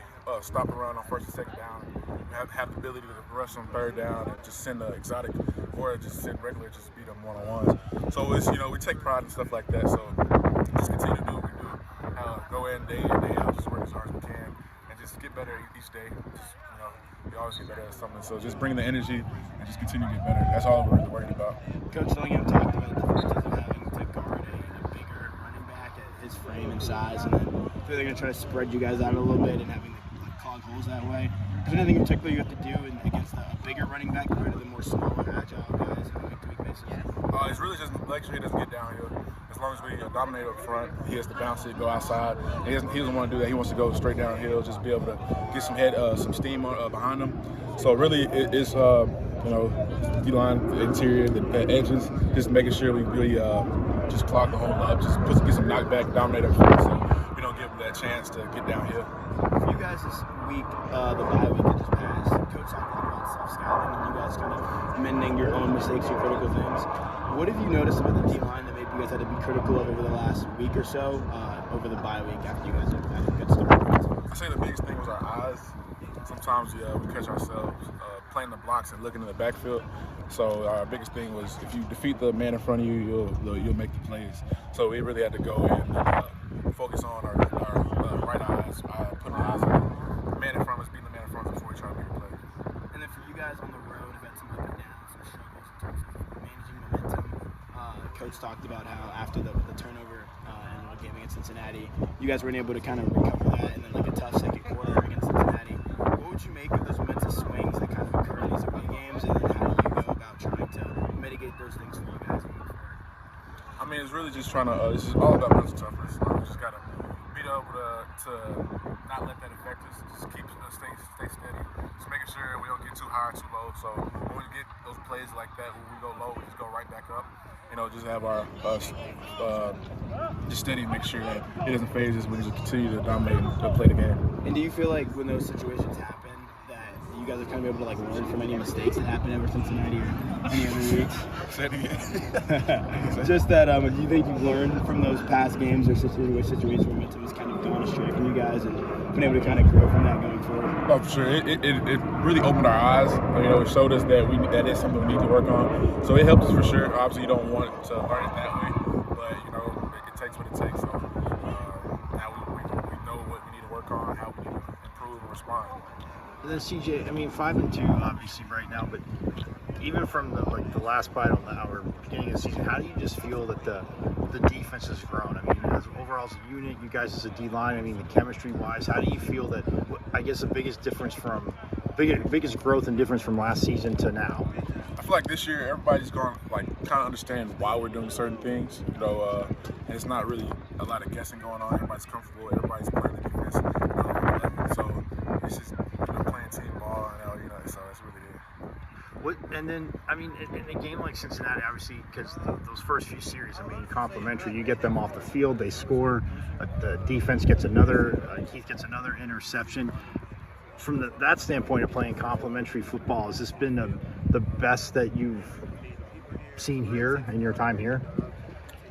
stop around on first and second down. We have the ability to rush on third down and just send the exotic, or just send regular, just beat them one-on-ones. So it's we take pride in stuff like that. So just continue to do what we do. Go in day out, just work as hard as we can, and just get better each day. Just, we always get better at something. So just bring the energy and just continue to get better. That's all we're really worried about. Coach Dillingham talked about the differences of having to guard a bigger running back at his frame and size, and then they're going to try to spread you guys out a little bit and having to clog holes that way. Is there anything in particular you have to do against a bigger running back compared to the more smaller, agile guys on a week-to-week basis? It's really just make sure he doesn't get downhill. As long as we dominate up front, he has to bounce it, go outside. He doesn't want to do that. He wants to go straight downhill, just be able to get some steam behind him. So really, it's D-line, the interior, the edges, just making sure we really just clog the hole up, just get some knockback, dominate up front, so we don't give them that chance to get downhill. For you guys this week, the bye week that just passed, Coach talked about self-scouting and you guys kind of mending your own mistakes, your critical things. What have you noticed about the D-line that maybe you guys had to be critical of over the last week or so, over the bye week after you guys have had a good start? I say the biggest thing was our eyes. Sometimes we catch ourselves playing the blocks and looking in the backfield. So our biggest thing was if you defeat the man in front of you, you'll make the plays. So we really had to go and focus on our right eyes, putting our eyes on the man in front of us, beating the man in front of us before we try to make a play. And then for you guys on the road, have had some up and downs, some struggles in terms of managing momentum. Coach talked about how after the turnover in the game against Cincinnati, you guys weren't able to kind of recover that, and then like a tough second quarter against Cincinnati. What would you make of those momentous swings that kind of occur in these away games, and then how do you go about trying to mitigate those things for you guys moving forward? I mean, it's really just trying to. It's just all about mental toughness. We just gotta be able to not let that affect us. Just stay steady. Just making sure we don't get too high or too low. So when we get those plays like that, when we go low, we just go right back up. Just have our just steady, make sure that it doesn't phase us. We just continue to dominate and play the game. And do you feel like when those situations happen, that you guys are kind of able to learn from any mistakes that happen ever since Cincinnati or any other weeks? Say it again. Just that, do you think you've learned from those past games or situations where momentum has kind of gone astray from you guys and been able to kind of grow from that going forward? Oh, for sure. It really opened our eyes. It showed us that that is something we need to work on. So it helps us for sure. Obviously, you don't want to learn it that way, but it takes what it takes. So now we know what we need to work on, how we need to improve and respond. And then CJ, 5-2 obviously right now, but even from the last bite on the hour beginning of the season, how do you just feel that the defense has grown? Overall as a unit, you guys as a D-line, the chemistry wise, how do you feel that, I guess the biggest growth and difference from last season to now? I feel like this year everybody's going to kind of understand why we're doing certain things, and it's not really a lot of guessing going on. Everybody's comfortable, everybody's playing the defense, so it's just playing team ball, so that's really it. And then, in a game like Cincinnati, obviously, because those first few series, complimentary. You get them off the field, they score, the defense gets Keith gets another interception. From that standpoint of playing complimentary football, has this been the best that you've seen here in your time here?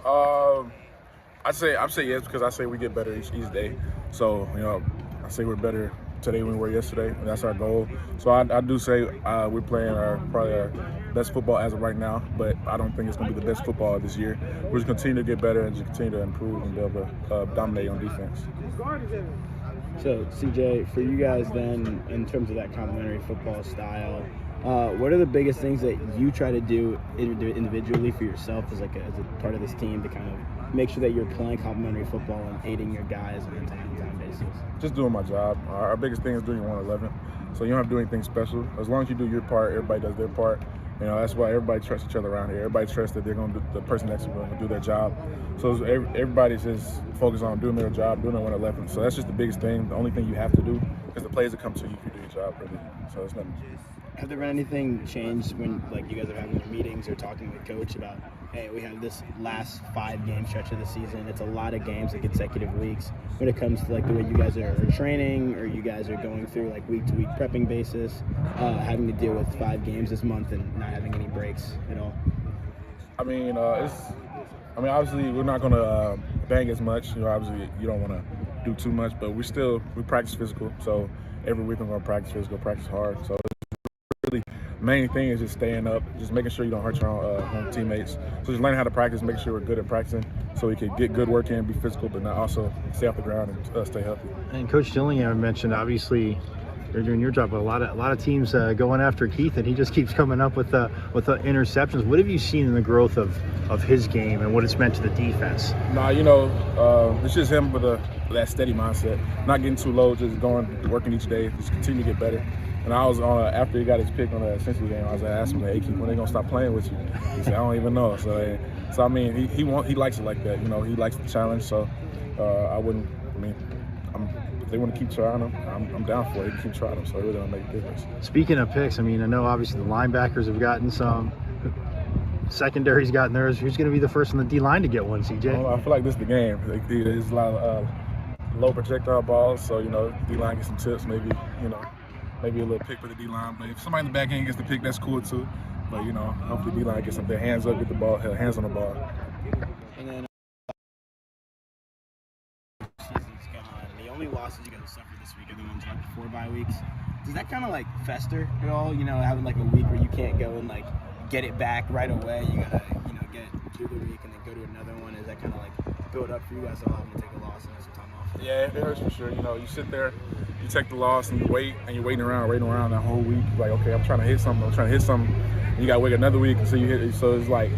I'd say yes, because I say we get better each day. So, I say we're better today than we were yesterday, and that's our goal. So I do say we're playing probably our best football as of right now, but I don't think it's going to be the best football this year. We're just continue to get better and just continue to improve and be able to dominate on defense. So, CJ, for you guys then, in terms of that complementary football style, what are the biggest things that you try to do individually for yourself as a part of this team to kind of make sure that you're playing complementary football and aiding your guys on a time-to-time basis? Just doing my job. Our biggest thing is doing 111. So you don't have to do anything special. As long as you do your part, everybody does their part. That's why everybody trusts each other around here. Everybody trusts that the person next to them will do their job. So everybody's just focused on doing their job, doing their 111. So that's just the biggest thing. The only thing you have to do, because the players that come to you, you do your job, really. So it's nothing. Have there been anything changed when you guys are having your meetings or talking with coach about, hey, we have this last 5-game stretch of the season. It's a lot of games, consecutive weeks. When it comes to the way you guys are training, or you guys are going through week-to-week prepping basis, having to deal with 5 games this month and not having any breaks at all. Obviously we're not going to bang as much. Obviously you don't want to do too much, but we practice physical. So every week I'm going to practice physical, practice hard. So really, main thing is just staying up, just making sure you don't hurt your own teammates. So just learning how to practice, making sure we're good at practicing, so we can get good work in, be physical, but not also stay off the ground and stay healthy. And Coach Dillingham mentioned, obviously, you're doing your job, but a lot of teams going after Keith, and he just keeps coming up with the interceptions. What have you seen in the growth of his game and what it's meant to the defense? It's just him with that steady mindset, not getting too low, just working each day, just continue to get better. And I was after he got his pick on the Cincinnati game, I was asking him, hey, Keith, when they gonna stop playing with you? He said, I don't even know. So he likes it like that. He likes the challenge. So if they want to keep trying them, I'm down for it. Keep trying them. So it really don't make a difference. Speaking of picks, I know obviously the linebackers have gotten some. Secondary's gotten theirs. Who's going to be the first on the D-line to get one, CJ? I feel like this is the game. There's a lot of low projectile balls, so D-line gets some tips, maybe a little pick for the D-line. But if somebody in the back end gets the pick, that's cool too. But hopefully D-line gets their hands up, get the ball, hands on the ball. And then season's gone. The only losses you guys have suffered this week are the ones before bye weeks. Does that kind of fester at all? Having a week where you can't go and get it back right away. You gotta get through the week and then go to another one. Is that kind of build up for you guys a lot when you take a loss and have some time off? Yeah, it hurts for sure. You sit there, you take the loss and you wait, and you're waiting around that whole week. Okay, I'm trying to hit something. And you gotta wait another week until you hit it. So it's you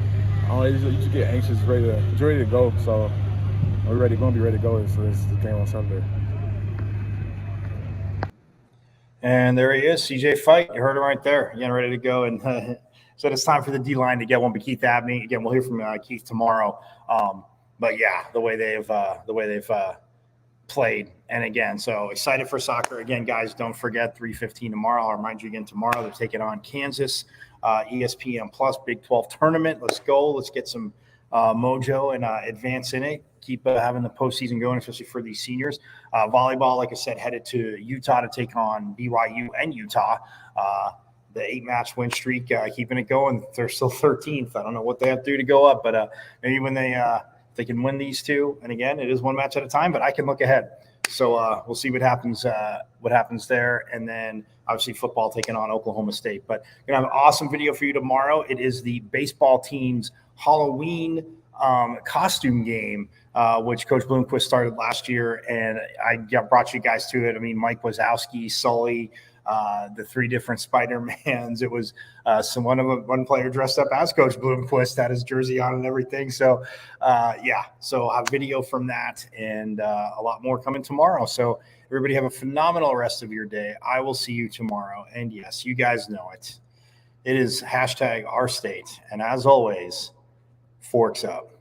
just get anxious, ready to go. So we're gonna be ready to go. So it's the game on Sunday. And there he is, CJ Fight. You heard him right there. Again, ready to go. And said it's time for the D-line to get one. But Keith Abney, again, we'll hear from Keith tomorrow. But yeah, the way they've played. And again, so excited for soccer. Again, guys, don't forget 3:15 tomorrow. I'll remind you again tomorrow, they're taking on Kansas, ESPN Plus Big 12 tournament. Let's go. Let's get some mojo and advance in it. Keep having the postseason going, especially for these seniors. Volleyball, like I said, headed to Utah to take on BYU and Utah. The 8-match win streak, keeping it going. They're still 13th. I don't know what they have to do to go up, but maybe when they can win these two. And again, it is one match at a time, but I can look ahead. So we'll see what happens there. And then obviously football taking on Oklahoma State. But we're going to have an awesome video for you tomorrow. It is the baseball team's Halloween costume game, which Coach Bloomquist started last year. And I brought you guys to it. I mean, Mike Wazowski, Sully, the 3 different Spider-Mans. It was one player dressed up as Coach Bloomquist, had his jersey on and everything. So, so I'll have video from that and a lot more coming tomorrow. So everybody have a phenomenal rest of your day. I will see you tomorrow. And yes, you guys know it. It is #OurState. And as always, forks up.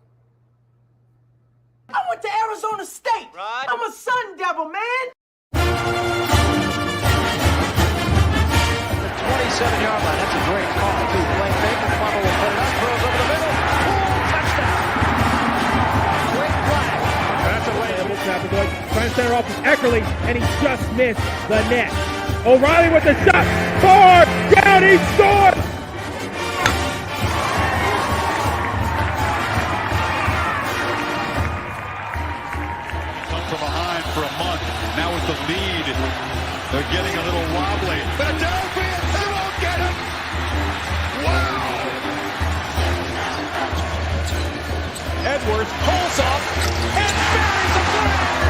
I went to Arizona State. Right. I'm a Sun Devil, man. 27-yard line. That's a great call, too. Blaine Baker, Farmer will put it up, throws over the middle. Touchdown. Great play. That's a way. Trying to center off with Eckerly, and he just missed the net. O'Reilly with the shot. Far down, he scored. Come from behind for a month. Now with the lead, they're getting a little wobbly. Philadelphia! Get him! Wow! Edwards pulls up and buries a flag!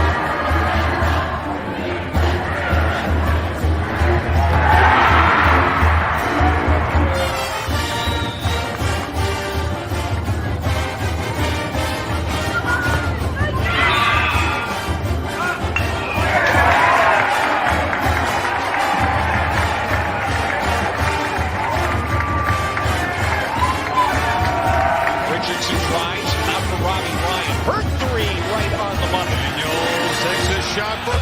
Shot for